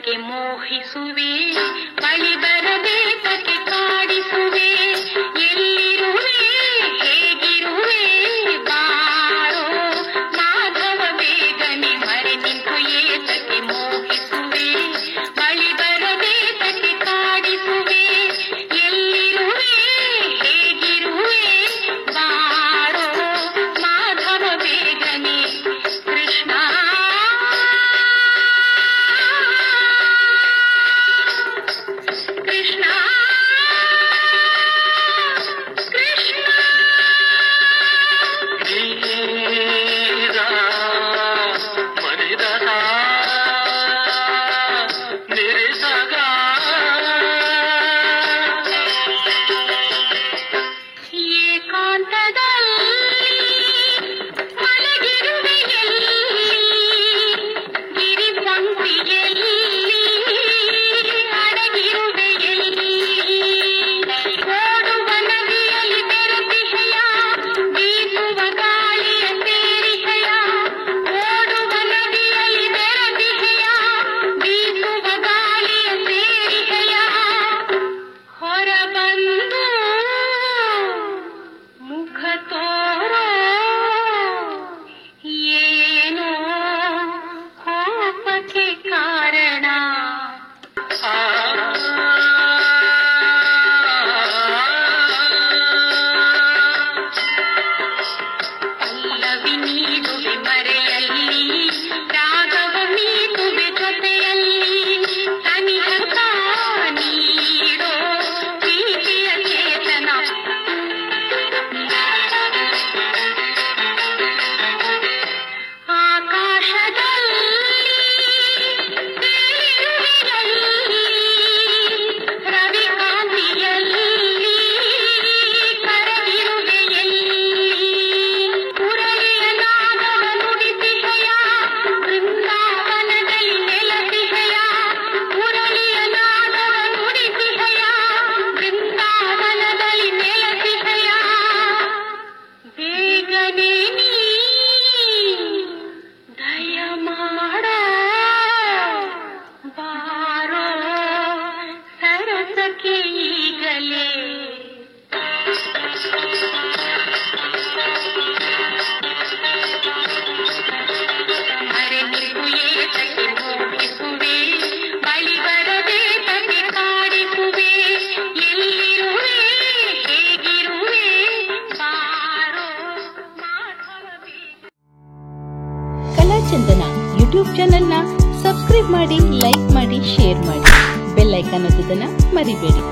ಬೇಕಕ್ಕೆ ಮೋಹಿಸುವೆ, ಬಳಿ ಬರಬೇಕಕ್ಕೆ ಕಾಡಿಸುವೆ, ಎಲ್ಲಿರುವೆ ಹೇಗಿರುವೆ ಬಾರೋ ಮಾಧವ ಬೇಗನೆ ಮರೆ ನಿಂತು ಏತಕ್ಕೆ ಮೋಹಿಸುವೆ, ಬಳಿ ಬರಬೇಕಕ್ಕೆ ಕಾಡಿಸುವೆ, ಎಲ್ಲಿರುವೆ ಹೇಗಿರುವೆ ಬಾರೋ ಮಾಧವ ಬೇಗನೆ ಕೃಷ್ಣ. ಕೃಷ್ಣ ಕೃಷ್ಣ ಚಂದನ ಯೂಟ್ಯೂಬ್ ಚಾನೆಲ್ನ ಸಬ್ಸ್ಕ್ರೈಬ್ ಮಾಡಿ, ಲೈಕ್ ಮಾಡಿ, ಶೇರ್ ಮಾಡಿ, ಬೆಲ್ ಐಕಾನ್ ಒತ್ತೋದನ್ನ ಮರಿಬೇಡಿ.